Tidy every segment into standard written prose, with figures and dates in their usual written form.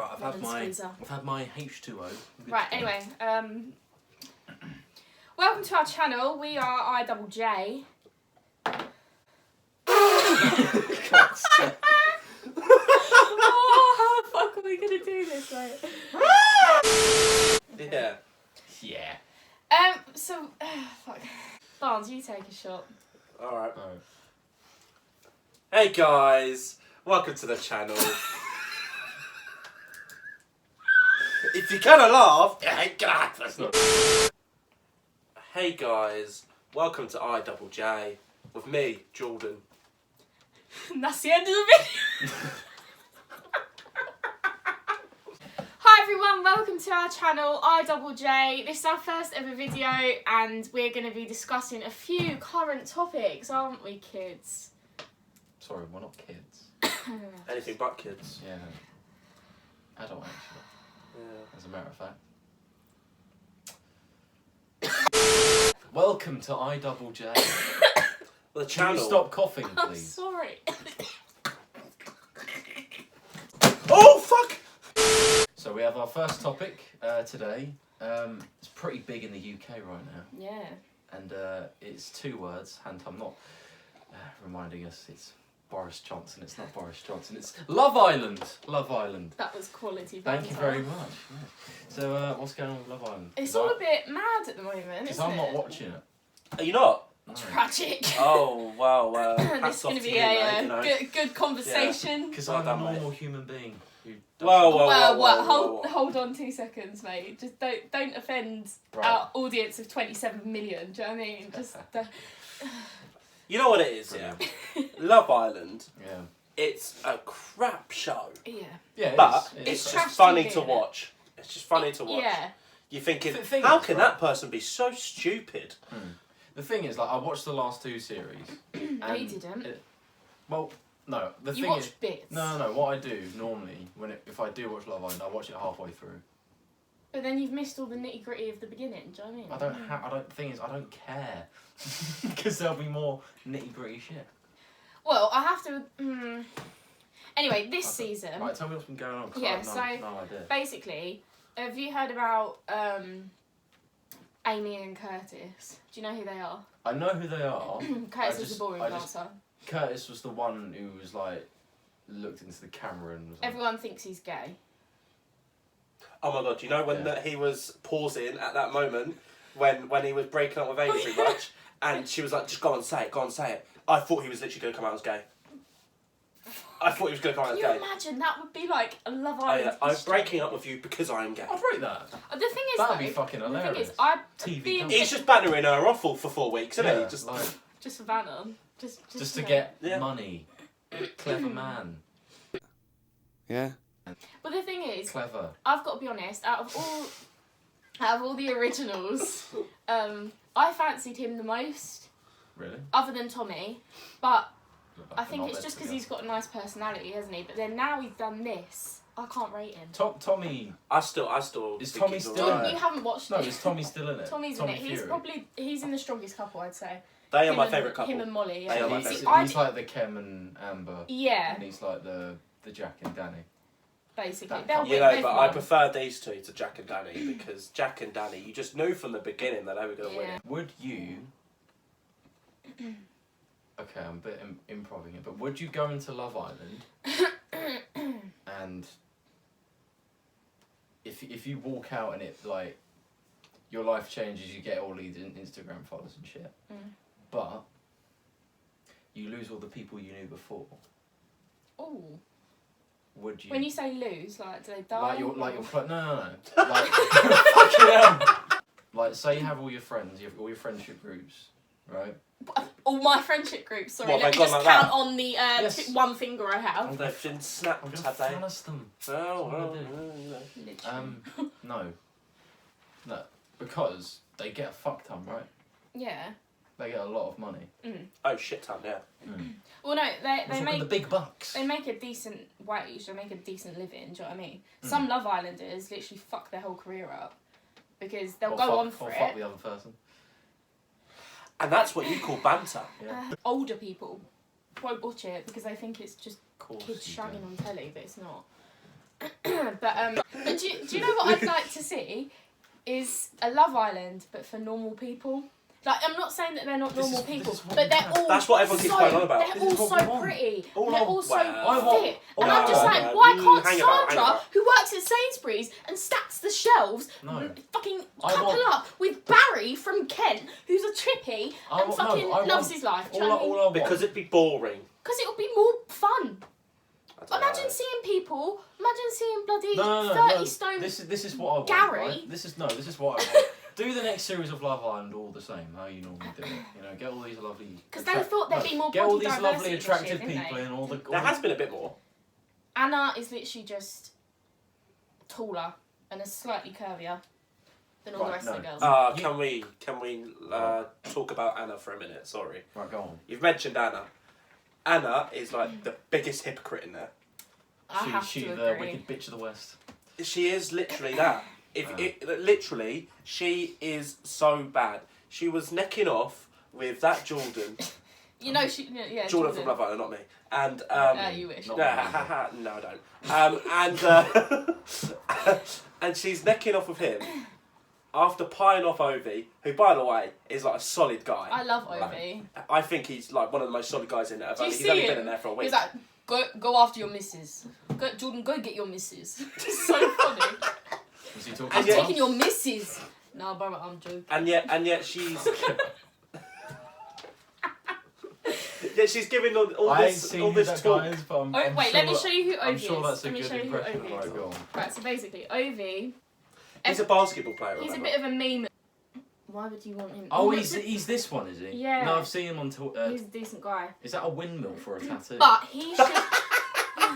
Right, I've had my H2O. Right, anyway, welcome to our channel. We are IJJ. Oh, how the fuck are we gonna do this, mate? Yeah. Yeah. So, fuck. Barnes, you take a shot. Alright. Hey guys, welcome to the channel. If you're gonna laugh, hey God, that's not. Hey guys, welcome to IJJ with me, Jordan. And that's the end of the video. Hi everyone, welcome to our channel, IJJ. This is our first ever video and we're going to be discussing a few current topics, aren't we, kids? Sorry, we're not kids. Anything but kids. Yeah. Adult, actually. Yeah. As a matter of fact. Welcome to IJJ. The Can channel. you stop coughing, I'm please? sorry. Oh fuck! So we have our first topic today. It's pretty big in the UK right now. Yeah. And it's two words, and I'm not reminding us it's Boris Johnson. It's not Boris Johnson. It's Love Island. Love Island. That was quality Thank you banter. very much. Yeah. So what's going on with Love Island? It's all a bit mad at the moment, Because isn't I'm not it? watching it. Are you not? No. Tragic. Oh wow. This Hats is off going to to you, be mate, a you know. good conversation. Because Well I'm a done, mate. normal human being. Who Whoa, whoa, Well, whoa, hold whoa. hold on 2 seconds, mate. Just don't offend Right. our audience of 27 million. Do you know what I mean? Just You know what it is, yeah? Love Island, Yeah. it's a crap show. yeah. Yeah, But it it's is. trash just funny TV, to innit? watch. It's just funny to watch. Yeah. You're thinking, The thing how is, can right? that person be so stupid? The thing is, like, I watched the last two series. No, you didn't. Well, no. The You thing is, watched bits. no. What I do normally, if I do watch Love Island, I watch it halfway through. But then you've missed all the nitty gritty of the beginning. Do you know what I mean? I don't. The thing is, I don't care because there'll be more nitty gritty shit. Well, I have to. Anyway, this Okay. season. Right, tell me what's been going on. 'Cause I Yeah, have so no idea. basically, have you heard about Amy and Curtis? Do you know who they are? I know who they are. Curtis I is just- the ballroom I just- dancer. Curtis was the one who was like looked into the camera and was like, Everyone thinks he's gay. Oh my god, do you know when Yeah. that he was pausing at that moment when he was breaking up with Amy pretty much, and she was like, just go and say it. I thought he was literally going to come out as gay. I thought he was going to come out Can as you gay. imagine? That would be like a Love Oh, Island. yeah, I'm history. breaking up with you because I am gay. I'll break that. The thing is, That'd though, be fucking the thing hilarious. is, I TV being company. He's just bantering her off for 4 weeks, isn't Yeah, he? Just like, just for Vanna. Just just you to know. get Yeah. money. Clever man. yeah. But the thing is, Clever. I've got to be honest. Out of all the originals, I fancied him the most, Really? other than Tommy. But I They're think not it's meant just to because be. he's got a nice personality, hasn't he? But then now he's done this, I can't rate him. Tommy. I still. Is think Tommy he's still alright. in You haven't watched No, it. is Tommy still in it? Tommy's Tommy in it. Fury. He's in the strongest couple, I'd say. They are Him my and- favourite couple. Him and Molly. They Yeah. are my He's, favourite. he's like the Kem and Amber. Yeah, And he's like the Jack and Danny. basically. That They'll couple. win. You know, They've but I won. prefer these two to Jack and Danny because Jack and Danny, you just knew from the beginning that they were going to win Yeah. it. Would you? Okay, I'm a bit improving it, but would you go into Love Island and if you walk out and it like your life changes, you get all these Instagram followers and shit, but you lose all the people you knew before? Ooh. Would you? When you say lose, like, do they die? like your or- no like fucking hell. Like say you have all your friends, you have all your friendship groups, right? All my friendship groups, sorry. What, Let me they've just gone like count that? on the Yes. one finger I have. They've been I'm snapped, gonna have they? fannus them. Oh, what I well, do. Literally. No, because they get a fuck ton, right? Yeah. They get a lot of money. oh, shit ton, yeah. Well, no, We're they talking make the big bucks. they make a decent wage. They make a decent living. Do you know what I mean? Some Love Islanders literally fuck their whole career up because they'll go on for fuck it. the other person. And that's what you call banter. Yeah. Older people won't watch it because they think it's just Of course kids you shagging do. on telly, but it's not. but do you know what I'd like to see is a Love Island, but for normal people. Like, I'm not saying that they're not normal people, but they're all That's what everyone keeps going on about. They're all so pretty. They're all so fit. Wow. And I'm just like, Wow. why can't Hang about. Sandra, who works at Sainsbury's and stacks the shelves, fucking couple up with Barry from Kent, who's a trippy and fucking loves his life? Do you know what I mean? Because it'd be boring. Because it would be more fun. Imagine seeing bloody 30 stone. This is what I want. Gary. Right? This is what I want. Do the next series of Love Island all the same, how you normally do it. You know, get all these lovely. Because they thought there'd be more get all body these lovely, diversity attractive this year, people in all the. There has been a bit more. Anna is literally just taller and is slightly curvier than all the rest of the girls. Can we talk about Anna for a minute? Sorry. Right, go on. You've mentioned Anna. Anna is like the biggest hypocrite in there. I have She to the agree. wicked bitch of the West. She is literally that. Literally, she is so bad. She was necking off with that Jordan. You know, Jordan from Love Island, not me. And you wish. No, no, I don't. And she's necking off with him after pieing off Ovi, who, by the way, is like a solid guy. I love Ovi. I think he's like one of the most solid guys in there. But he's only been in there for a week. He's like, go after your missus. Jordan, go get your missus. It's so funny. Was he talking I'm about? taking your missus. No, bro, I'm joking. And yet she's. Yeah, she's giving all this talk. Guys, but I'm let me show you who Ovi I'm is. sure that's a Let me good show you who impression. Ovi Right, is. go on. Right, so basically, Ovi. He's a basketball player. He's a remember? bit of a meme. Why would you want him? Oh, he's this one, is he? Yeah. No, I've seen him on. He's a decent guy. Is that a windmill for a tattoo? But he should.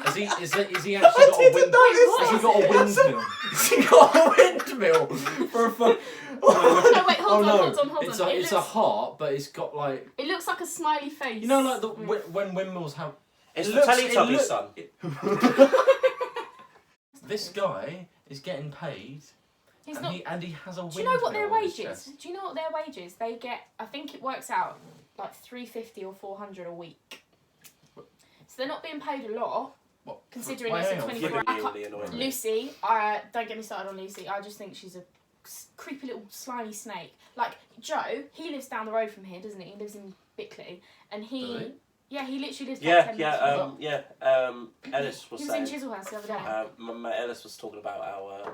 Is he actually got a windmill? Has he got a windmill? Has he got a windmill for a fuck? No, wait, hold on. It's a heart, but it's got like. It looks like a smiley face. You know, like when windmills have. It's the Teletubbies, son. This guy is getting paid. He's and not. He has a windmill. Do you know what their on his wage is? chest. Do you know what their wage is? They get. I think it works out like $350 or $400 a week. So they're not being paid a lot. What? Considering it's a 24 hour. Lucy, don't get me started on Lucy. I just think she's a creepy little slimy snake. Like Joe, he lives down the road from here, doesn't he? He lives in Bickley, and he literally lives. Ellis was saying. He was in Chislehurst the other day. My mate Ellis was talking about how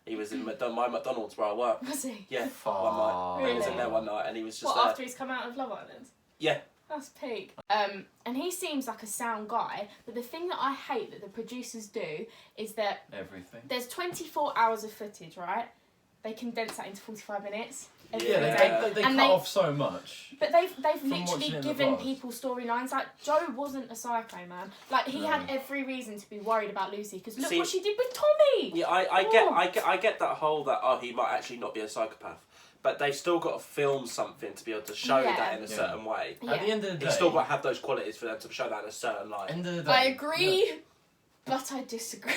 he was in my McDonald's where I work. Was he? Yeah, one night. Really? He was in there one night, and he was just after he's come out of Love Island? Yeah. That's peak. And he seems like a sound guy, but the thing that I hate that the producers do is that there's 24 hours of footage, right? They condense that into 45 minutes. Every day. They cut off so much. But they've literally given people storylines. Like, Joe wasn't a psycho, man. Like, he had every reason to be worried about Lucy, because look what she did with Tommy! Yeah, I get that whole that, he might actually not be a psychopath. But they've still got to film something to be able to show that in a certain way. Yeah. At the end of the day... You've still got to have those qualities for them to show that in a certain light. End of the day, I agree, but I disagree.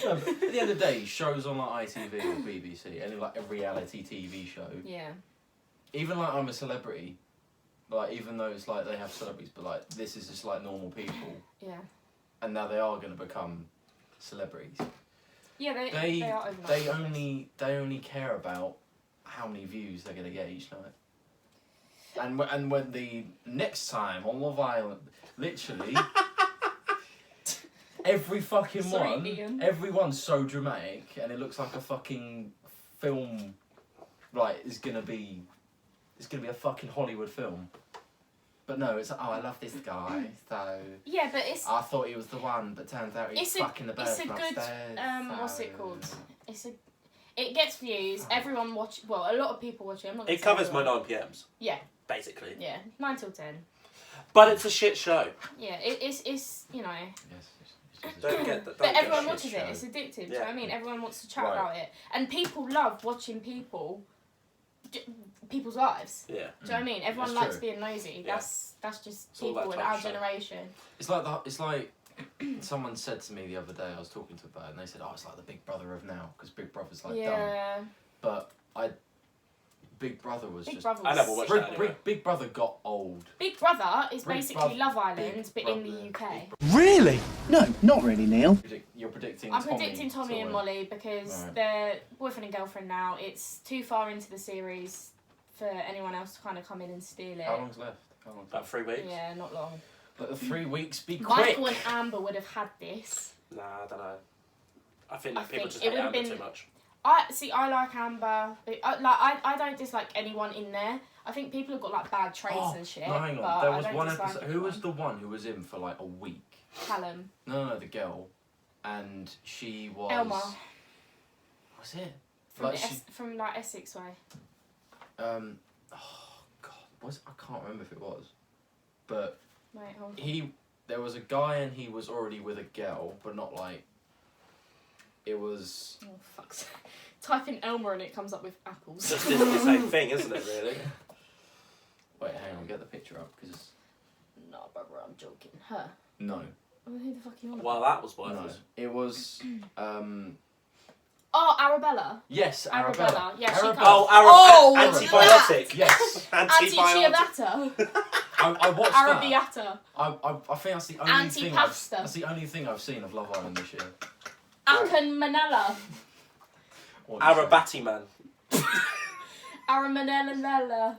No, at the end of the day, shows on like ITV or BBC, any like a reality TV show. Yeah. Even like I'm a Celebrity, like even though it's like they have celebrities, but like this is just like normal people. Yeah. And now they are going to become celebrities. Yeah, they are overnight. They only care about how many views they're going to get each night. And when the next time on Love Island, literally. Every fucking one, Ian. everyone's so dramatic, and it looks like a fucking film. Like it's gonna be a fucking Hollywood film. But no, it's I love this guy, so yeah, but it's. I thought he was the one, but turns out he's fucking the bird from upstairs. What's it called? It gets views. Everyone watch. Well, a lot of people watch it. I'm not. It covers my 9 PMs. Yeah. Basically. Yeah, 9 till 10. But it's a shit show. Yeah, it's you know. Yes. Don't get that. But everyone watches it. It's addictive. Do you know what I mean? Everyone wants to chat about it, and people love watching people's lives. Yeah. Do you know what I mean? Everyone likes being nosy. Yeah. That's just It's all people that in type our of show. generation. It's like someone said to me the other day. I was talking to about it, and they said, "Oh, it's like the Big Brother of now," because Big Brother's like dumb. But Big Brother was Big just. Brother I was never watched sick. that anyway. Big Brother got old. Big Brother is Big basically Love Island, Big but in the Brother. UK. Really? No, not really, Neil. You're predicting. I'm predicting Tommy and Molly because Right. they're boyfriend and girlfriend now. It's too far into the series for anyone else to kind of come in and steal it. How long's left? How long's About left? 3 weeks. Yeah, not long. Let the 3 weeks be quick. Michael and Amber would have had this. Nah, I don't know. I think I people think just it hate would have Amber been- too much. I like Amber. But I don't dislike anyone in there. I think people have got like bad traits and shit. No, hang but on. There I was don't one dislike episode. Who was the one who was in for like a week? Callum. No, the girl, and she was. Elma. Was it? From like Essex way. Oh God, I can't remember if it was, but Wait, hold on. there was a guy and he was already with a girl, but not like. It was. Oh fuck's sake. Type in Elma and it comes up with apples. It's just the same thing, isn't it, really? Wait, hang on, get the picture up because. No, brother, I'm joking. Her. No. Oh, who the fuck are you on? Well, that was No. worthless. It was. Oh, Arabella. Yes, Arabella. Yeah, she Arabella. can't. Oh, Oh, antibiotic. Yes. Antibiotic. Anti-ciabatta. I watched that. Arabiata. I think that's the only thing. Anti-pasta. That's the only thing I've seen of Love Island this year. Akan Manella. What did you say? Arabati man. Aramanella.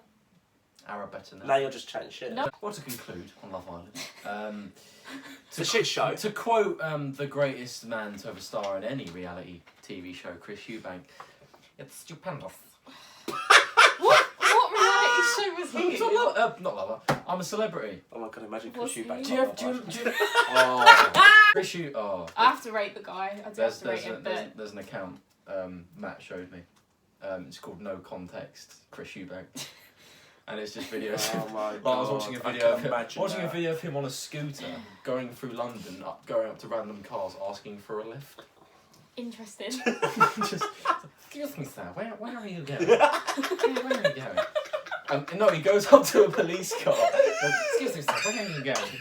Arabetta now. Now you're just chatting shit. No. Well, to conclude on Love Island, It's a shit show. to quote the greatest man to ever star in any reality TV show, Chris Eubank, it's stupendous. What reality show was he in? Not Lover. I'm a celebrity. Oh my god, imagine Was Chris he? Eubank. Do you have? Oh, Chris Eubank. Oh, I have to rate the guy. I do have to rate him, but there's an account Matt showed me. It's called No Context Chris Eubank, and it's just videos. Oh my Like, I was watching a God, I video can of him, imagine that. of him on a scooter going through London, going up to random cars asking for a lift. interesting. Just, excuse me, sir, where are you going? Where are you going? No, he goes up to a police car. Excuse me, sir, where are you going?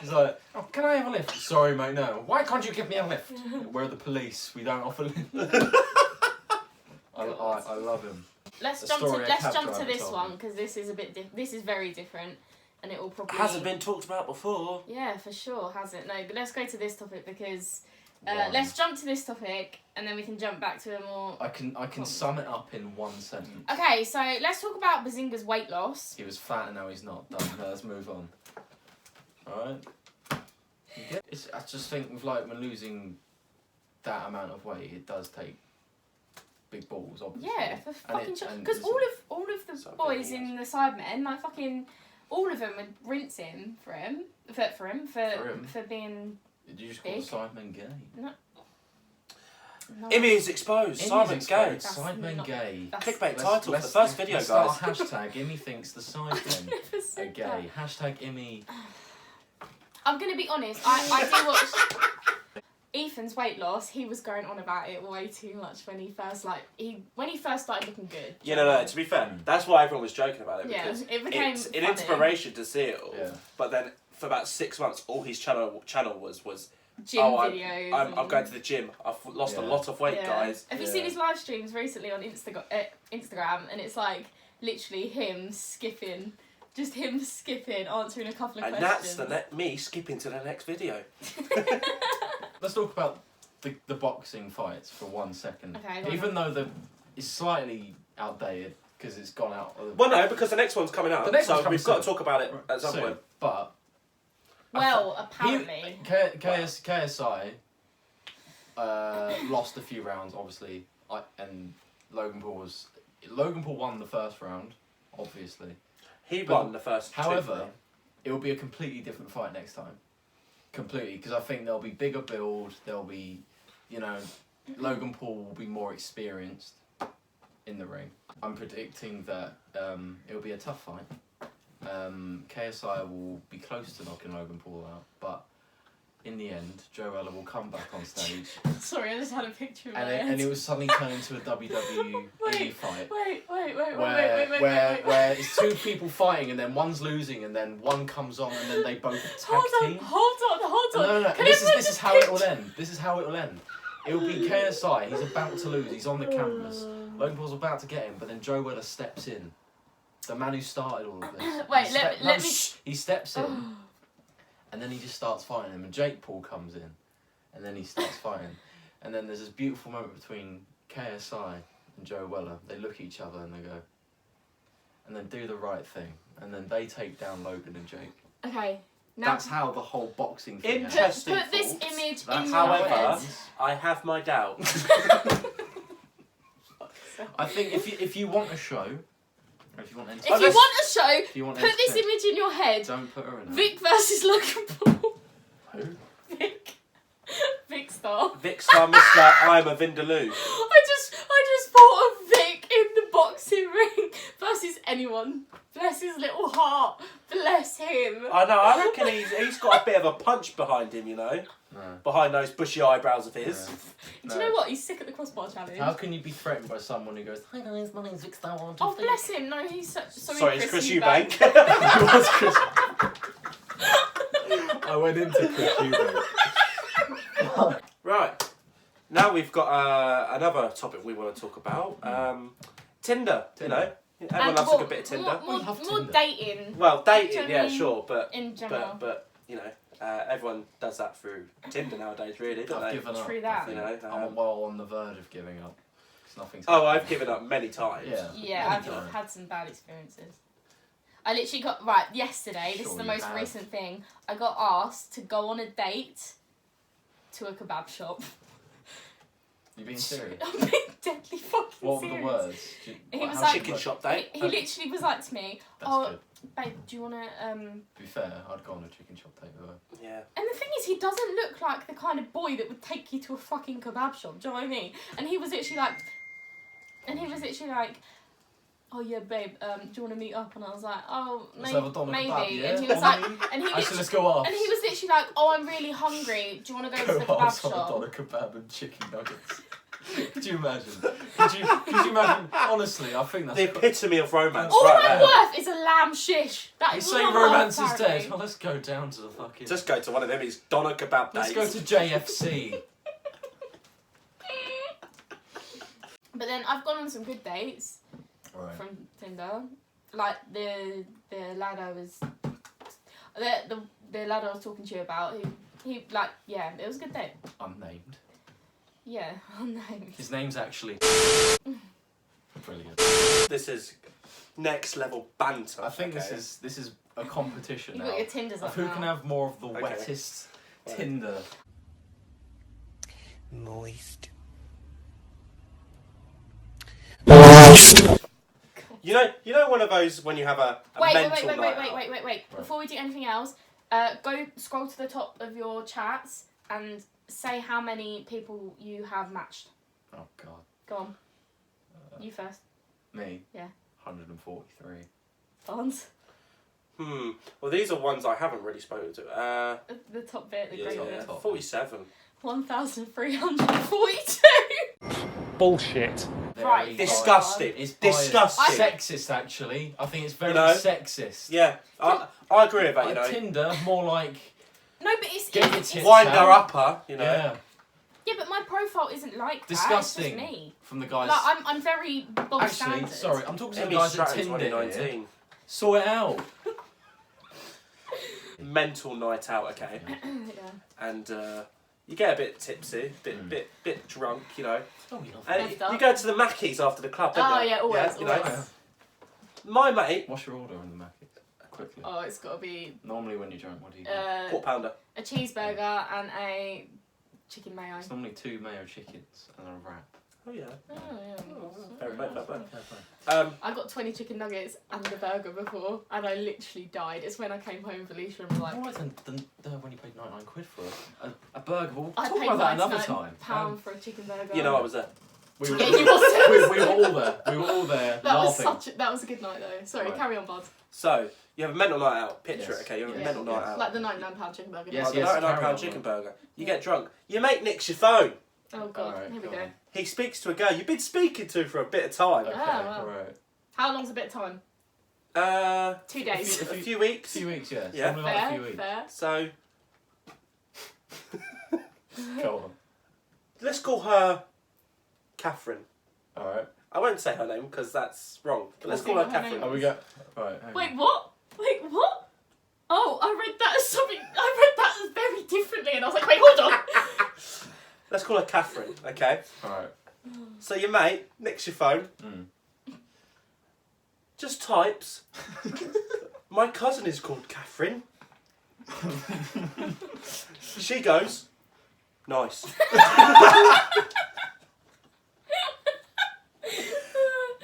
He's like, oh, can I have a lift? Sorry, mate, no. Why can't you give me a lift? We're the police. We don't offer lifts. I love him. Let's A jump story a cab to driver this told one me. because this is a bit. This is very different, and it will probably Hasn't been talked about before. Yeah, for sure, hasn't. No, but let's go to this topic because Why? let's jump to this topic and then we can jump back to a more. I can sum it up in one sentence. Okay, so let's talk about Behzinga's weight loss. He was fat and now he's not. Done. Let's move on. Alright? I just think with like when losing that amount of weight, it does take big balls, obviously. Yeah, for fucking sure. and Because it's- all of the So boys very in the Sidemen, like fucking, all of them would rinse him for being. Did you just call big. Sidemen gay? No. Immy is exposed. Simon gay. That's Sidemen not- gay. That's Clickbait title for the first video, let's guys. start a hashtag Immy thinks the Sidemen never are said gay. that. Hashtag Immy. I'm gonna be honest. I do watch Ethan's weight loss. He was going on about it way too much when he first started looking good. Yeah, no. To be fair, that's why everyone was joking about it Yeah, because it became it's an funny. inspiration to see it all. Yeah. But then for about 6 months, all his channel was Gym I'm videos. I'm going to the gym. I've lost a Yeah. lot of weight, Yeah. guys. Have you Yeah. seen his live streams recently on Instagram? And it's like literally him skipping, just him skipping, answering a couple of And questions. that's me skipping to the next video. Let's talk about the boxing fights for 1 second. Okay, go Even though it's slightly outdated because it's gone out. Well, no, because the next one's coming out, The next so one's coming we've got to soon. talk about it at some soon, point. But Well, apparently. KSI lost a few rounds, obviously, and Logan Paul won the first round, obviously. He But won the first. However, two. it will be a completely different fight next time. Completely, because I think there'll be bigger build. There'll be, Logan Paul will be more experienced in the ring. I'm predicting that it'll be a tough fight. KSI will be close to knocking Logan Paul out, but in the end, Joe Ella will come back on stage, Sorry, I just had a picture of and it will suddenly turn into a WWE fight. Wait, Where it's two people fighting and then one's losing and then one comes on and then they both tag team. Hold on. No. Can This everyone is just how it will end. This is how it will end. It will be KSI. He's about to lose. He's on the canvas, Logan Paul's about to get him, but then Joe Weller steps in. The man who started all of this. Wait, He let me. He steps in, and then he just starts fighting him, and Jake Paul comes in, and then he starts fighting, and then there's this beautiful moment between KSI and Joe Weller. They look at each other and they go, and then do the right thing, and then they take down Logan and Jake. Okay. Now That's how the whole boxing thing ends. Interesting. put this thoughts. image That's in how your it However, head. I have my doubts. I think if you want a show, or if you want If entertainment, you want a show, if you want put this entertainment, image in your head. don't put her in it. Vic versus Logan Paul. Who? Vic. Vic Star. Vic Star, Mr. I'm a Vindaloo. I just thought of Vic in the boxing ring versus anyone. Bless his little heart. Bless him. I know, I reckon he's got a bit of a punch behind him, you know? No. Behind those bushy eyebrows of his. Yeah. Do you know what? He's sick at the crossbar challenge. How can you be threatened by someone who goes, "Hi guys, my name's Vic Star. Oh, bless him. No, he's such... Sorry, it's Chris Eubank. Eubank. It was Chris. I went into Chris Eubank. Right. Now we've got another topic we want to talk about. Tinder, you know. Everyone loves a good bit of Tinder. More Tinder. dating Well, dating, Do you yeah, mean sure, but in general. but you know, everyone does that through Tinder nowadays, really, don't I've they? given up. True that. I think. You know, I'm well on the verge of giving up. 'Cause nothing's Oh, happening. I've given up many times. Yeah. Yeah, many I've times. had some bad experiences. I literally got... Right, yesterday, this is Sure the you most have. recent thing. I got asked to go on a date to a kebab shop. You being serious? I'm being deadly fucking What were serious. the words? He was how like- should Chicken it- shop date. He literally was like to me, That's "Oh, good. babe, do you want to..." To be fair, I'd go on a chicken shop date with her. Yeah. And the thing is, he doesn't look like the kind of boy that would take you to a fucking kebab shop. Do you know what I mean? And he was literally like... "Oh yeah, babe, do you want to meet up?" And I was like, "Oh, Let's have a doner maybe." kebab, yeah? And he was What like... do you mean? And he Actually, let's literally... go off. And he was literally like, "Oh, I'm really hungry. Do you want to go to the Go kebab off on a shop?" doner kebab and chicken nuggets. Could you imagine? Could you imagine? Honestly, I think that's The epitome of romance, All right I'm there. worth is a lamb shish. That You is say all I'm romance worth, is dead. apparently. Well, let's go down to the fucking. Just go to one of them. It's doner kebab Let's dates. go to JFC. But then I've gone on some good dates Right. from Tinder. Like the lad I was... The lad I was talking to you about, he like, yeah, it was a good date. Unnamed. Yeah, unnamed. His name's actually. Brilliant. This is next level banter. I think okay? this is a competition You now. got your Tinders Of up who now. can have more of the Okay. wettest Right. Tinder. Moist. You know one of those when you have a Wait, mental night out. wait. Right. Before we do anything else, go scroll to the top of your chats and say how many people you have matched. Oh God. Go on. You first. Me. Yeah. 143. Barnes. Well, these are ones I haven't really spoken to. The top bit, the Yeah, great yeah. bit. 47. 1,342. Bullshit. Right. Very Disgusting. It's Disgusting. Sexist, actually. I think it's very You know? sexist. Yeah, I agree with that. You Like know, Tinder, more like No, but it's... Get your it's tits wind out. her upper. You know. Yeah, yeah, but my profile isn't like disgusting. that. It's just me. From the guys. Like, I'm very bog Actually, standard. sorry, I'm talking to the Emmy guys at Stratton Tinder here. 2019. Sort it out. Mental night out, okay, Yeah. and you get a bit tipsy, bit drunk, you know. Oh, we love And Left up. you go to the Mackies after the club, don't Oh, you? yeah, always, you know? always. My mate, What's your order in the Mackie? Quickly. Oh, it's got to be Normally, when you're drunk, what do you get? quarter pounder. a cheeseburger and a chicken mayo. It's normally 2 mayo chickens and a wrap. Oh yeah. Oh, yeah. Fair play, fair play. Fair play. I got 20 chicken nuggets and a burger before, and I literally died. It's when I came home with Alicia and was like, Why then when you paid 99 quid for a burger? We'll I talk paid about that another £99 time. for a chicken burger. You know I was there. We were, Yeah, you was we were all there. We were all there that was laughing. that was a good night though. Sorry, Right. carry on, bud. So you have a mental night out. Picture Yes. it, okay? You have a Yeah. mental night Yes. out. Like the £99 chicken burger. Yes, Like the yes, £99 carry on, chicken man. burger. You get drunk. Your mate nicks your phone. Oh god, Alright, here we go go. on. He speaks to a girl you've been speaking to for a bit of time. Okay, wow. right. How long's a bit of time? 2 days. A few weeks. A few weeks, yeah. Yeah. Something like a Fair, few weeks. fair. So Go on. let's call her Catherine. Alright. I won't say her name because that's wrong. But let's Can't call her think of her Catherine. name. Oh, we got. Right. hang Wait, on. what? Wait, what? Oh, I read that as something. I read that as very differently, and I was like, wait, hold on. Let's call her Catherine, okay? Alright. So your mate nicks your phone, just types, my cousin is called Catherine. She goes, nice.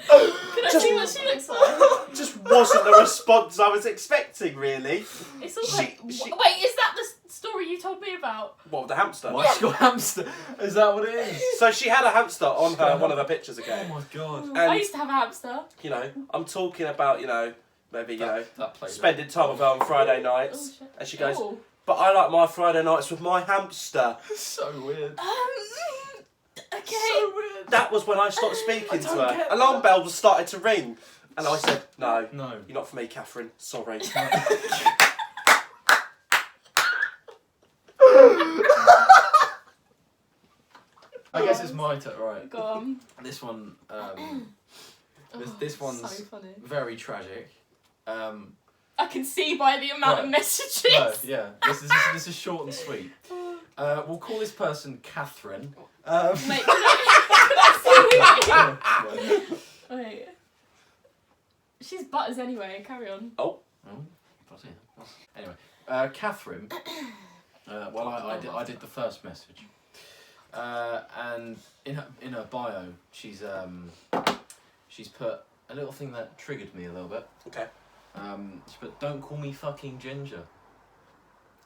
Can I see what she looks like? Just wasn't the response I was expecting, really. It's all She- like, she- wait, is that the story you told me about? What, the hamster? Why's your hamster? Is that what it is? So she had a hamster on her one of her pictures Oh again. my god. And- I used to have a hamster. You know, I'm talking about, you know, maybe, you know, That plays spending time with her on Friday nights. Oh, shit. And she goes, Oh. but I like my Friday nights with my hamster. So weird. Okay. So weird. That was when I started speaking I to don't her. get Alarm that. bells started to ring. And I said, no, No. you're not for me, Catherine. Sorry. I guess it's my turn, right? Go on. This one, this one's so funny. very tragic. I can see by the amount of Right. messages. No, yeah, this is short and sweet. We'll call this person Catherine. Mate, can I see who? Wait. She's butters anyway. Carry on. Oh. Bloody hell. Anyway, Catherine. Well, I did the first message, and in her bio, she's put a little thing that triggered me a little bit. Okay. She put, "Don't call me fucking Ginger."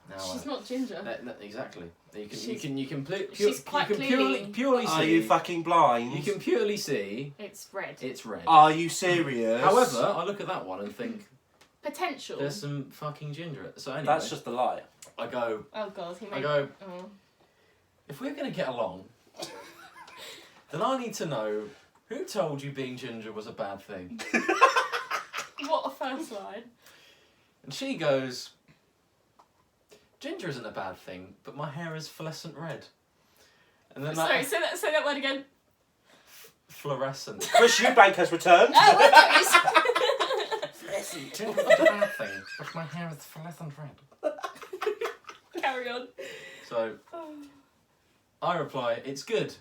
Now, She's not ginger. no, exactly. You She's- can she's quite clearly- purely see. Are you fucking blind? You can purely see It's red. it's red. Are you serious? However, I look at that one and think Potential. there's some fucking ginger. So anyway, That's just a lie. I go. Oh god, he made. I go. Oh. If we're gonna get along, then I need to know who told you being ginger was a bad thing. What a first line. And she goes, "Ginger isn't a bad thing, but my hair is fluorescent red." And then Sorry, say that word again. fluorescent. Chris Eubank has returned. Oh, well, that Ginger's not a bad thing, but my hair is fluorescent red. is. Carry on. So I reply, "It's good,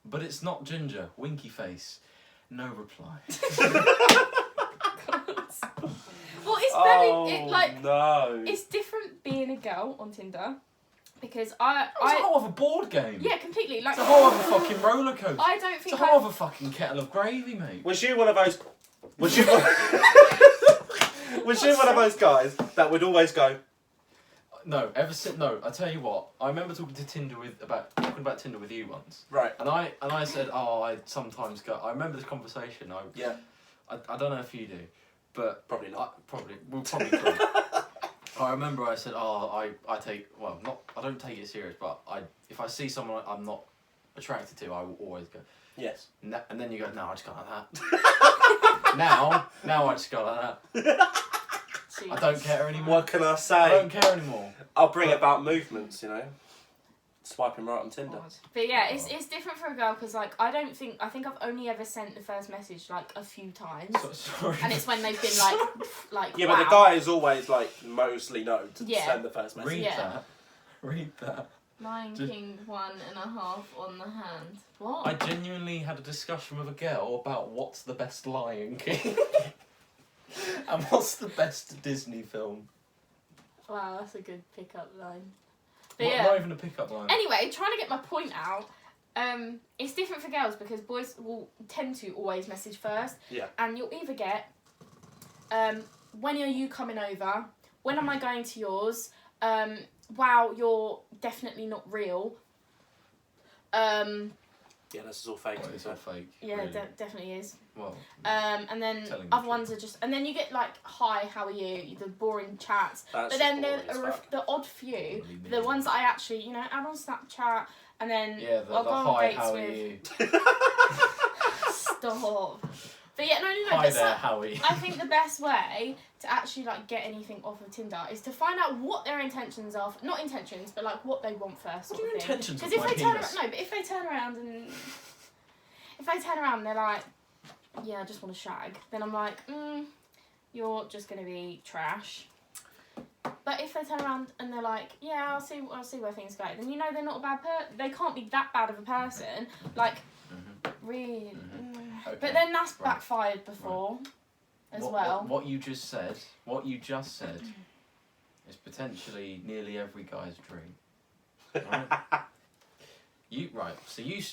but it's not ginger." Winky face. No reply. Well, it's very no. it's different being a girl on Tinder because It's a whole other board game. yeah, completely like It's a whole other fucking roller coaster. I don't It's think a whole other fucking kettle of gravy, mate. Was you one of those? Was you? Was you one of those guys that would always go? No, I tell you what. I remember talking about Tinder with you once, Right. and I said, "Oh, I sometimes go." I remember this conversation. Yeah. I don't know if you do, but Probably not. We'll probably do. I remember I said, "Oh, I don't take it serious, but if I see someone I'm not attracted to, I will always go." Yes. And then you go, "No, I just can't like that." now I just go like that. I don't care anymore. What can I I say? don't care anymore. I'll bring about movements, you know. Swiping right on Tinder. But yeah, it's different for a girl because like I think I've only ever sent the first message like a few times, Sorry. and it's when they've been like Yeah, wow. but the guy is always like mostly known to Yeah. send the first message. Read Yeah. that. Read that. Lion Just- King 1.5 on the hand. What? I genuinely had a discussion with a girl about what's the best Lion King and what's the best Disney film. Wow, that's a good pickup line. But Not, yeah. not even a pickup line. Anyway, trying to get my point out, it's different for girls because boys will tend to always message first. Yeah. And you'll either get, when are you coming over? When am I going to yours? Wow, you're definitely not real. Yeah, this is all fake. Well, it's all fake. Yeah, really. definitely is. Well, And then Telling the other ones truth. are just, and then you get like, hi, how are you? The boring chats. That's But then just boring as fuck. the odd few, Really the mean. ones that I actually, add on Snapchat, and then yeah, the I'll go on hi, dates how are with. you? Stop. But yeah, no. Hi But there, how are you? I think the best way to actually like get anything off of Tinder is to find out what their intentions are. Not intentions, but like what they want first. What are your intentions Because with if my they turn penis? around, no, but if they turn around and they're like, yeah, I just want to shag, then I'm like, you're just going to be trash. But if they turn around and they're like, yeah, I'll see where things go, then you know they're not a bad person. They can't be that bad of a person. Like, really. Okay. But then that's backfired before as well. What you just said is potentially nearly every guy's dream.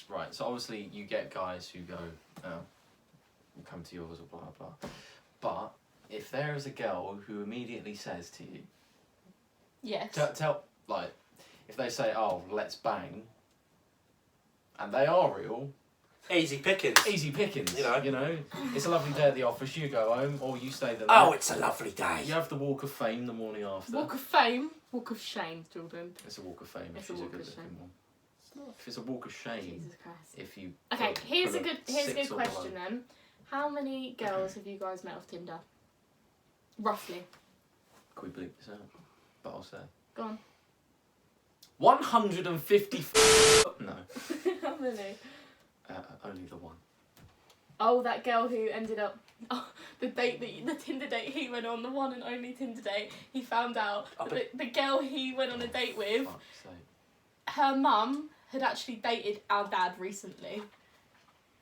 Right? So obviously you get guys who go, come to yours or blah blah. But if there is a girl who immediately says to you, yes, like, if they say, "Oh, let's bang," and they are real, easy pickings. You know, it's a lovely day at the office. You go home, or you stay the night. Oh, it's a lovely day. You have the walk of fame the morning after. Walk of fame, walk of shame, Jordan. It's a walk of fame. It's If she's a a walk good of looking shame. one. If it's a walk of shame, Jesus Christ. if you. Okay, here's a put good 6 or question below. then. How many girls have you guys met off Tinder? Roughly. Could we bleep this out? But I'll say. Go on. 150. No, How many? only the one. Oh, that girl who ended up. Oh, the Tinder date he went on, the one and only Tinder date. He found out that the girl he went on a date with, Fuck's sake. her mum had actually dated our dad recently.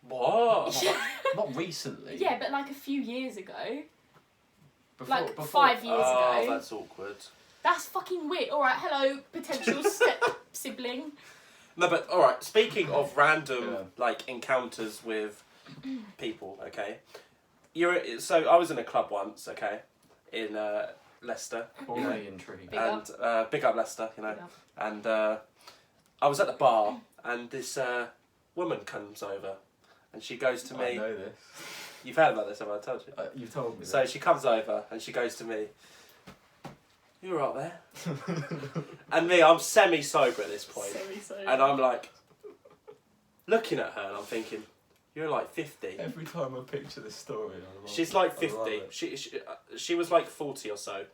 What? Not recently. Yeah, but like a few years ago. Before, 5 years Oh, ago. that's awkward. That's fucking weird. Alright, hello, potential step sibling. No, but alright, speaking of random, Yeah. like, encounters with people, okay? So, I was in a club once, okay? In Leicester. Already intrigued. Big and big up Leicester, you know. Big up. And I was at the bar, and this woman comes over, and she goes to I me. know this. You've heard about this, have I told you? You've told me. So she comes over, and she goes to me. You're right there. And me, I'm semi-sober at this point. And I'm like, looking at her, and I'm thinking, you're like 50. Every time I picture this story, I love She's like I love 50. it. She was like 40 or so.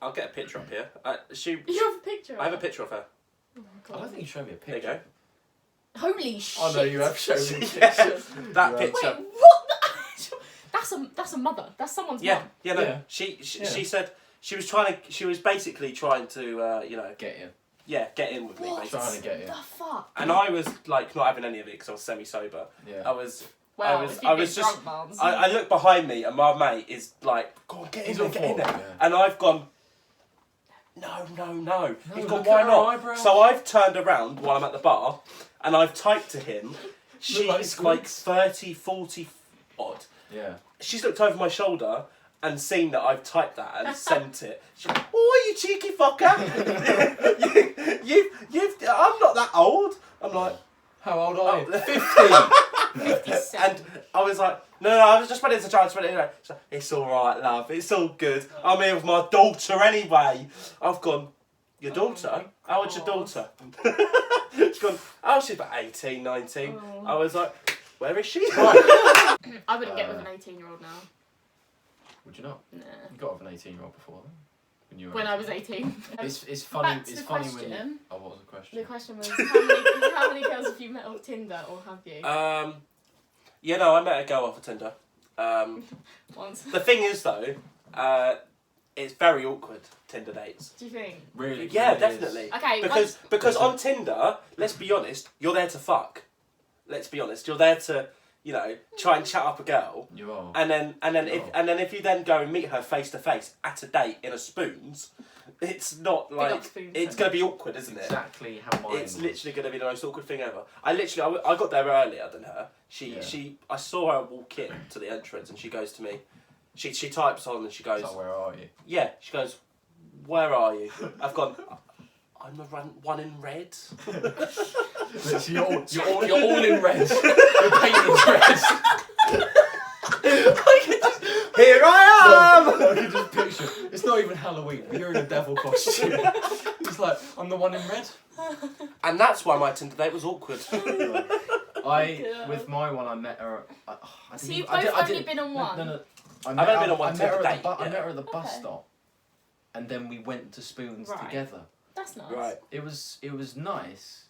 I'll get a picture up here. You have a picture of I have a her? picture of her. Oh my I god. don't think you showed me a There you picture. go. Holy shit. Oh no, you have shown me a Yeah, picture. that Yeah. picture. Wait, what? That's a mother. That's someone's Yeah, mum. yeah, no. Yeah. She Yeah. said she was basically trying to you know, Get you. get in with me What basically. Trying to get you. The fuck? And I was like not having any of it because I was semi-sober. Yeah. I was Well, I was if you I get was just drunk, Mars. I looked behind me and my mate is like, go on, get in He's there, on get in forward, there. yeah. And I've gone, no. He's gone, look why at her not? eyebrows. So I've turned around while I'm at the bar and I've typed to him, she's like squids. 30, 40 odd. Yeah. She's looked over my shoulder and seen that I've typed that and sent it. She's like, oh, you cheeky fucker. I'm not that old. I'm like, How old are you? oh. 50. 57. And I was like, no, I was just ready to try and spread it anyway. She's like, it's alright, love, it's all good. I'm here with my daughter anyway. I've gone, your daughter? How old's your daughter? She's gone, oh, she's about 18, 19. Oh. I was like, where is she? I wouldn't get with an 18-year-old now. Would you not? Nah. You got with an 18-year-old before, then? When you were When I was 18. It's funny. Back to It's the funny when. You, question. oh, what was the question? The question was, how many girls have you met off Tinder, or have you? Yeah, no, I met a girl off of Tinder. Once. The thing is, though, it's very awkward, Tinder dates. Do you think? Really? Yeah, really definitely. is. Okay, Because on Tinder, let's be honest, you're there to fuck. Let's be honest, you're there to, you know, try and chat up a girl. You are. And then You are. if you then go and meet her face to face at a date in a Spoons, it's not Big like up Spoons, it's then. going to be awkward, isn't it? Exactly how mine It's was. literally going to be the most awkward thing ever. I got there earlier than her. Yeah. I saw her walk in to the entrance and she goes to me. She types on and she goes, It's like, where are you? yeah. She goes, where are you? I've gone. I'm the one in red. Literally, you're all in red. You're painted red. Here I am. I can just picture. It's not even Halloween, but you're in a devil costume. It's like, I'm the one in red. And that's why my Tinder date was awkward. With my one, I met her. So you've both only been on one? No. I've only been on one Tinder date. I Yeah. met her at the bus Okay. stop, and then we went to Spoons Right. together. That's nice. Right. It was nice,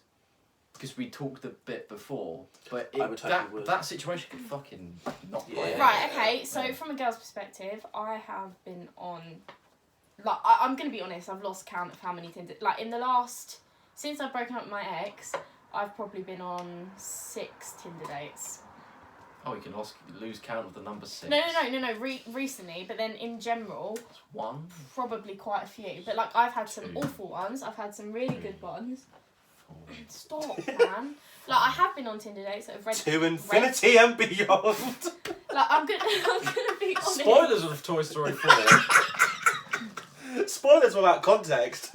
because we talked a bit before, but I would hope you would. that situation could fucking not play. Yeah. Right, okay, so from a girl's perspective, I have been on, like, I'm going to be honest, I've lost count of how many Tinder, like, since I've broken up with my ex, I've probably been on 6 Tinder dates. Oh, you can lose count of the number 6. No, recently, but then in general, That's 1. probably quite a few. But, like, I've had some 2. awful ones, I've had some really good ones. 4. Stop, man. Like, I have been on Tinder dates that have read... To infinity and beyond. Like, I'm gonna be honest. Spoilers of Toy Story 4. Spoilers without context.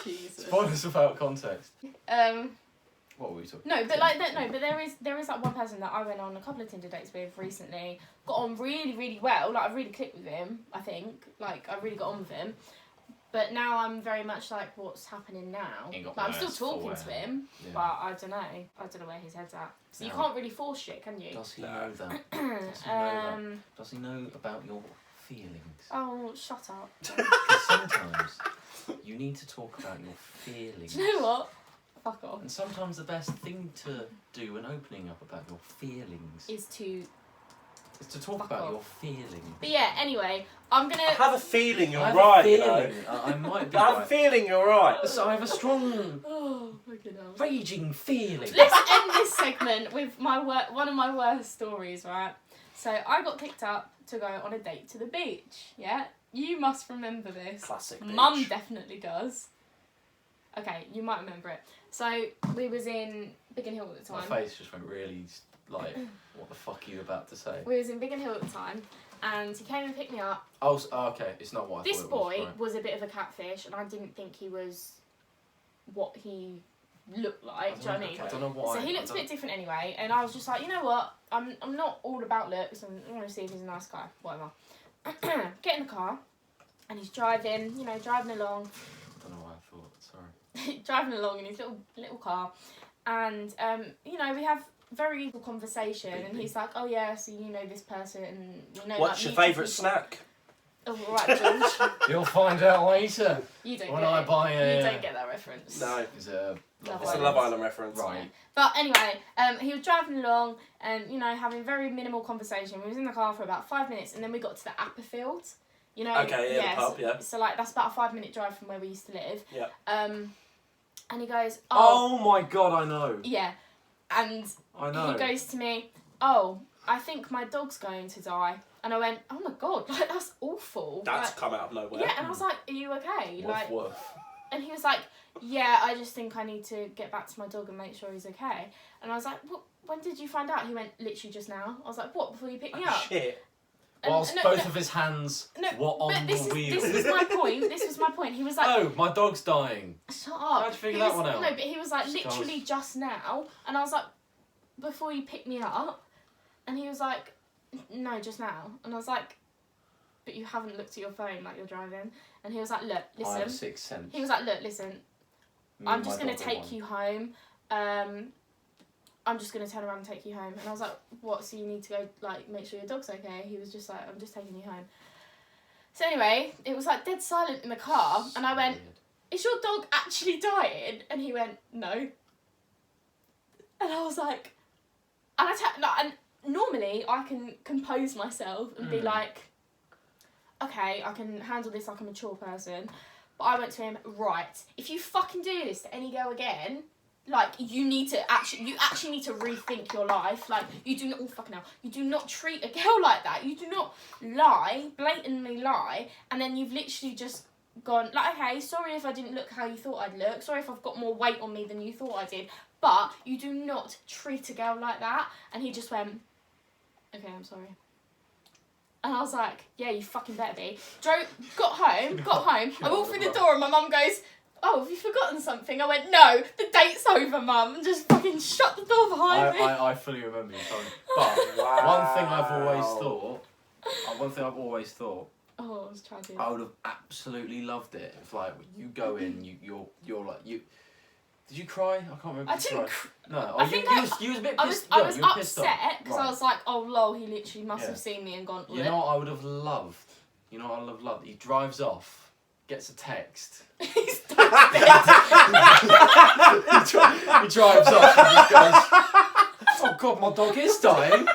Jesus. Spoilers without context. What were we talking? No, but there is like one person that I went on a couple of Tinder dates with recently. Got on really, really well. Like, I really clicked with him, I think. Like, I really got on with him. But now I'm very much like, what's happening now? Ain't got Like, I'm no still ass for talking wear. to him, Yeah. but I don't know. I don't know where his head's at. So you No. can't really force shit, can you? Does he No. know that? Does he know that? Does he know about your feelings? Oh, shut up. Because sometimes you need to talk about your feelings. Do you know what? Fuck off. And sometimes the best thing to do when opening up about your feelings Is to... is to talk Fuck about off. your feelings. But yeah, anyway, I'm gonna... I have a feeling you're I have right, a you know. feeling. I might be I have a right. feeling you're right. So I have a strong, Oh, fucking hell. raging feeling. Let's end this segment with one of my worst stories, right? So I got picked up to go on a date to the beach, yeah? You must remember this. Classic Mum beach. definitely does. Okay, you might remember it. So we was in Biggin Hill at the My time. face just went really like, what the fuck are you about to say? We was in Biggin Hill at the time, and he came and picked me up. Oh, okay, it's not what I This thought it boy was. Right. was a bit of a catfish, and I didn't think he was what he looked like. Do you know what I mean? I don't know why. So he looked a bit different anyway, and I was just like, you know what? I'm not all about looks. I'm going to see if he's a nice guy. Whatever. Get in the car, and he's driving. You know, driving along. I don't know why I thought. Sorry. Driving along in his little car, and you know, we have very equal conversation, and he's like, oh yeah, so you know this person, and you know. What's like, your mutual favourite people. snack? Oh, all right, George. You'll find out later. You don't When get I it. buy a- You don't get that reference. No. It's a Love It's a Island. Love Island reference. Right. But anyway, he was driving along and, you know, having very minimal conversation. We was in the car for about 5 minutes, and then we got to the Apperfield. You know? Okay, yeah, the pub, so, yeah. So, like, that's about a 5-minute drive from where we used to live. Yeah. And he goes, Oh my god, I know. yeah. And I know. he goes to me, oh, I think my dog's going to die. And I went, oh my god, like, that's awful. That's like, come out of nowhere. yeah, and I was like, are you okay? Woof, Like, woof. and he was like, yeah, I just think I need to get back to my dog and make sure he's okay. And I was like, what? When did you find out? He went, literally just now. I was like, what, before you picked me Oh, up? shit. And- Whilst no, both no, of his hands no, were on but the wheel. this was my point. This was my point. He was like, Oh, my dog's dying. shut up. How'd you figure He that was- one out? No, but he was like, Just literally goes- just now. And I was like, before you picked me up? And he was like, no, just now. And I was like, but you haven't looked at your phone like you're driving. And he was like, look, I have a listen. sixth sense. He was like, look, listen, Me I'm and just my going to dog are take one. you home. I'm just going to turn around and take you home. And I was like, what, so you need to go, like, make sure your dog's okay? He was just like, I'm just taking you home. So anyway, it was like dead silent in the car. And I went, Weird. is your dog actually dying? And he went, no. And I was like, and normally I can compose myself and be like, okay, I can handle this like a mature person. But I went to him, right, if you fucking do this to any girl again, like, you actually need to rethink your life. Like, you do not, oh fucking hell, you do not treat a girl like that. You do not lie, blatantly lie, and then you've literally just gone, like, okay, sorry if I didn't look how you thought I'd look, sorry if I've got more weight on me than you thought I did, but you do not treat a girl like that. And he just went, okay, I'm sorry. And I was like, yeah, you fucking better be. Got home, I walked through the door and my mum goes, oh, have you forgotten something? I went, no, the date's over, mum. And just fucking shut the door behind me. I fully remember you telling me. But one thing I've always thought, Oh, I was tragic. I would have absolutely loved it if, like, you go in, you're like, you. Did you cry? I can't remember. I if you didn't cried. No, I oh, think you was a bit I pissed. was you were pissed off. upset because I Right. was like, oh, lol, he literally must Yeah. have seen me and gone, You know what I would have loved? You know what I would have loved? He drives off, gets a text. He's He drives off and just goes, "Oh God, my dog is dying."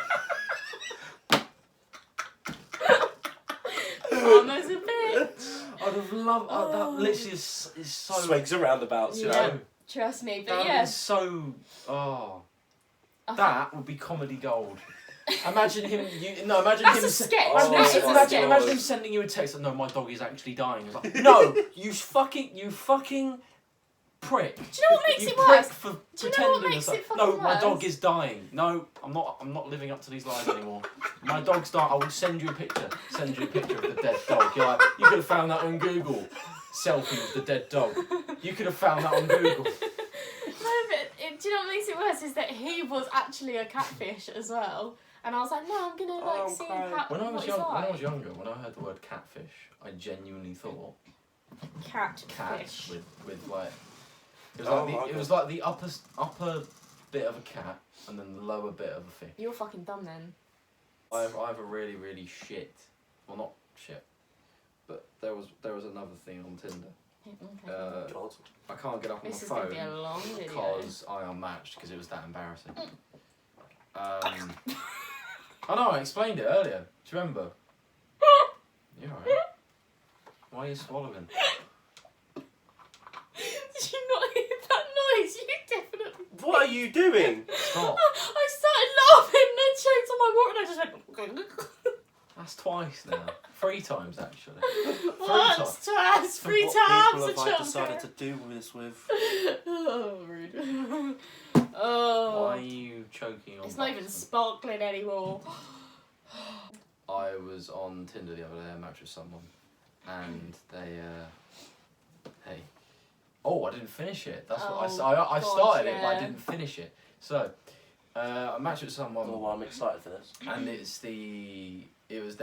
Karma's a bitch. I'd have loved that. Literally is so. Swings and roundabouts, you know. Trust me, but That yeah. is so. Oh, I that would be comedy gold. Imagine him. Imagine That's him. a sketch. Oh, That is a my sketch. Imagine him sending you a text. No, my dog is actually dying. It's like, no, you fucking prick. Do you know what makes You it prick worse? for Do you know pretending what makes it's like, it fucking no, my dog worse? is dying. No, I'm not living up to these lies anymore. My dog's dying. I will send you a picture. Send you a picture of the dead dog. You're like, you could have found that on Google. Selfie of the dead dog. You could have found that on Google. No, but do you know what makes it worse is that he was actually a catfish as well. And I was like, no, I'm gonna like see how. When I was what young, he's when I like. was younger, when I heard the word catfish, I genuinely thought cat Catfish. with like it was Oh like my it was like the upper bit of a cat and then the lower bit of a fish. You're fucking dumb then. I have a really shit, well not shit, but there was another thing on Tinder. Okay. God. I can't get up on This my is gonna be a phone long video. because I unmatched because it was that embarrassing. I know I explained it earlier. Do you remember? You're right. Why are you swallowing? Did you not hear that noise? You definitely. What are you doing? Stop. I started laughing and then choked on my water and I just went. That's twice now. 3 times actually. Once, twice, 3 What times. people a have I chunk. decided to do this with? Oh, rude. Oh. Why are you choking on? It's not even Buxton? sparkling anymore. I was on Tinder the other day. I matched with someone, and they. Hey. Oh, I didn't finish it. That's what I God, started it, but I yeah. didn't finish it. So, I matched with someone, Oh, well, I'm excited for this. and there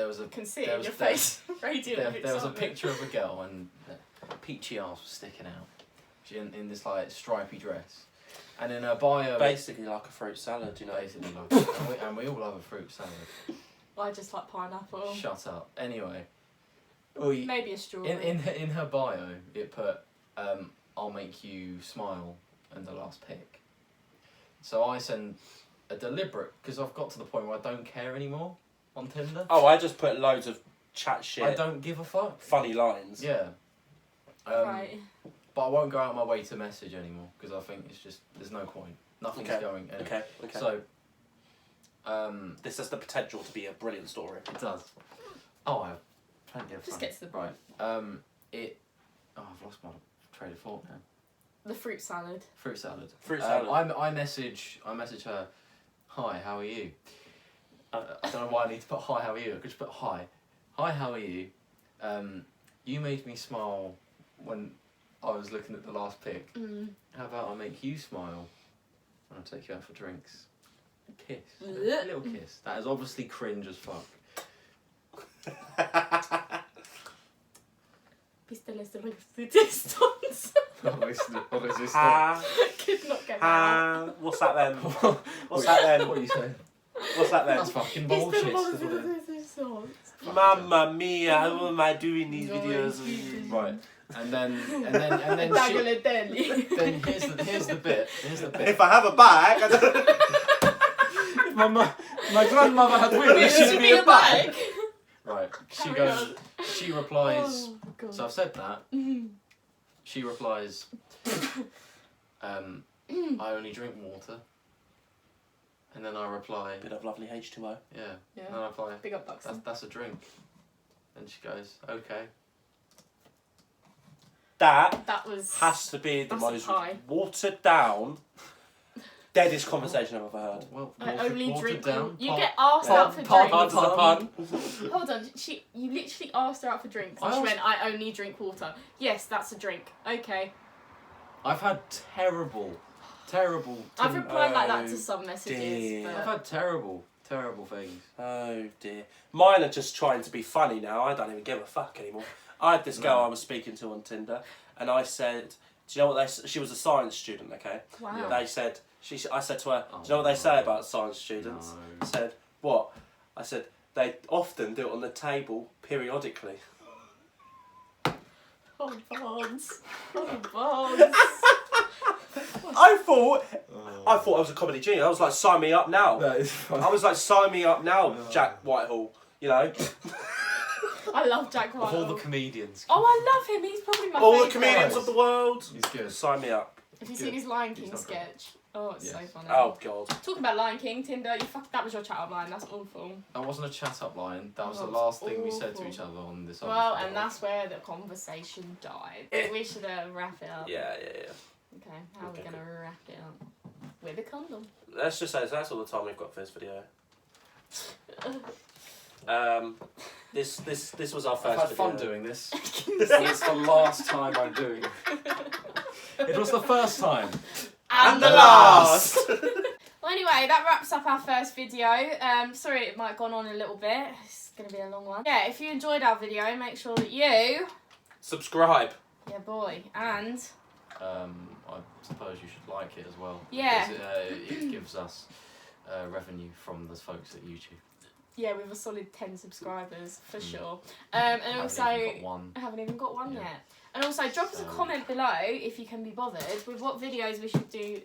was a I can see it there in was- your there- face. Radiant there was a excitement. picture of a girl, and her peachy arse was sticking out. She in this like stripy dress, and in her bio, Basically like a fruit salad, you know. basically like, and we all love a fruit salad. I just like pineapple. Shut up. Anyway, we, Maybe a strawberry. in her bio, it put, "I'll make you smile," and the last pic. So I send a deliberate, because I've got to the point where I don't care anymore on Tinder. Oh, I just put loads of chat shit, I don't give a fuck. funny lines. Yeah. Right. But I won't go out of my way to message anymore because I think it's just there's no point. Nothing's Okay. going anywhere. Okay. So, This has the potential to be a brilliant story. it does. Oh, I plenty of Just fun. get to the point. It. Oh, I've lost my train of thought now. The fruit salad. Fruit salad. Fruit salad. I message her. Hi, how are you? I don't know why I need to put hi, how are you? I could just put hi. Hi, how are you? You made me smile when I was looking at the last pic. Mm. How about I make you smile when I take you out for drinks? A kiss. A Blech. little kiss. That is obviously cringe as fuck. Pistoles de resistance. Obviously Ah, Could not get that. ah. What's that then? What's that then? What are you saying? What's that then? That's fucking bullshit. Pistoles isn't de it? resistance. Mamma mia, how am I doing these videos? Right. And then shit. Tagliatelle. Then here's the bit. If I have a bag, I don't... If my grandmother had women, It she'd should be a bag. bag. Right. She Carry goes. on. She replies. Oh, God. So I've said that. She replies. I only drink water. And then I reply. Bit of lovely H2O. Yeah. Yeah. And then I reply. Big up Buxton. That's a drink. And she goes, okay. That That was. has to be the That's most high. watered down, deadest conversation I've ever heard. Well, I watered- only watered drink. down. You Pardon- get asked pardon- out for pardon drinks. the pun. Hold on, you literally asked her out for drinks, and I she asked- went, "I only drink water." Yes, that's a drink. Okay. I've had terrible. I've replied like that Oh, to some messages, dear. I've but had terrible things. Oh dear. Mine are just trying to be funny now. I don't even give a fuck anymore. I had this girl No. I was speaking to on Tinder, and I said, "Do you know what they?" She was a science student, okay? wow. Yeah. They said, I said to her, Oh, "Do you know what they say no. about science students?" No. I said, "What?" I said, "They often do it on the table periodically." Oh, Bonds. Oh, Bonds. I thought I was a comedy genius. I was like, sign me up now. That is funny. I was like, sign me up now, Jack Whitehall. You know. I love Jack Of Whitehall. all the comedians. Oh, I love him. He's probably my All favourite. the comedians of the world. He's good. Sign me up. Have you Good. seen his Lion King He's not sketch? Oh, it's so Yes. funny. Oh God. Talking about Lion King, Tinder, that was your chat up line. That's awful. That wasn't a chat up line. That was Oh, the last thing we said awful. to each other on this. Well, other and that's where the conversation died. We should wrap it up. Yeah. Okay, how are we Okay, going to wrap it up? With a condom. Let's just say that's all the time we've got for this video. This was our first. I've had video. fun doing this. And it's the last time I'm doing it. It was the first time. And the last. Well, anyway, that wraps up our first video. Sorry it might have gone on a little bit. It's going to be a long one. Yeah, if you enjoyed our video, make sure that you... Subscribe. Yeah, boy. And... I suppose you should like it as well. Yeah. Because, it gives us revenue from the folks at YouTube. Yeah, with a solid 10 subscribers, for sure. I And haven't also... even got one. I haven't even got one Yeah. yet. And also, drop us a So- comment below, if you can be bothered, with what videos we should do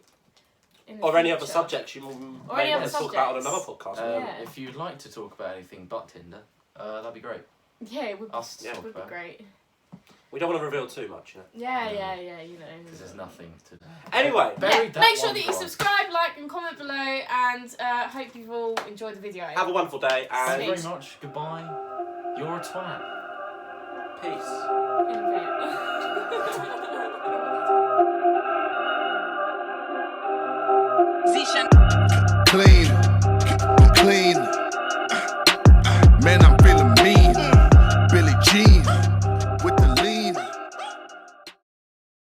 in the Or any other future. subjects you Or may any want other to talk about on subjects. another podcast. Yeah. If you'd like to talk about anything but Tinder, that'd be great. Yeah, it would be, Us to talk would be about. great. We don't want to reveal too much, you know. Yeah, you know. Because there's nothing to. Anyway. Buried Yeah, that make sure one that you guy. subscribe, like, and comment below, and hope you've all enjoyed the video. Have a wonderful day Thank and you very much. Goodbye. You're a twat. peace. In a bit. Clean.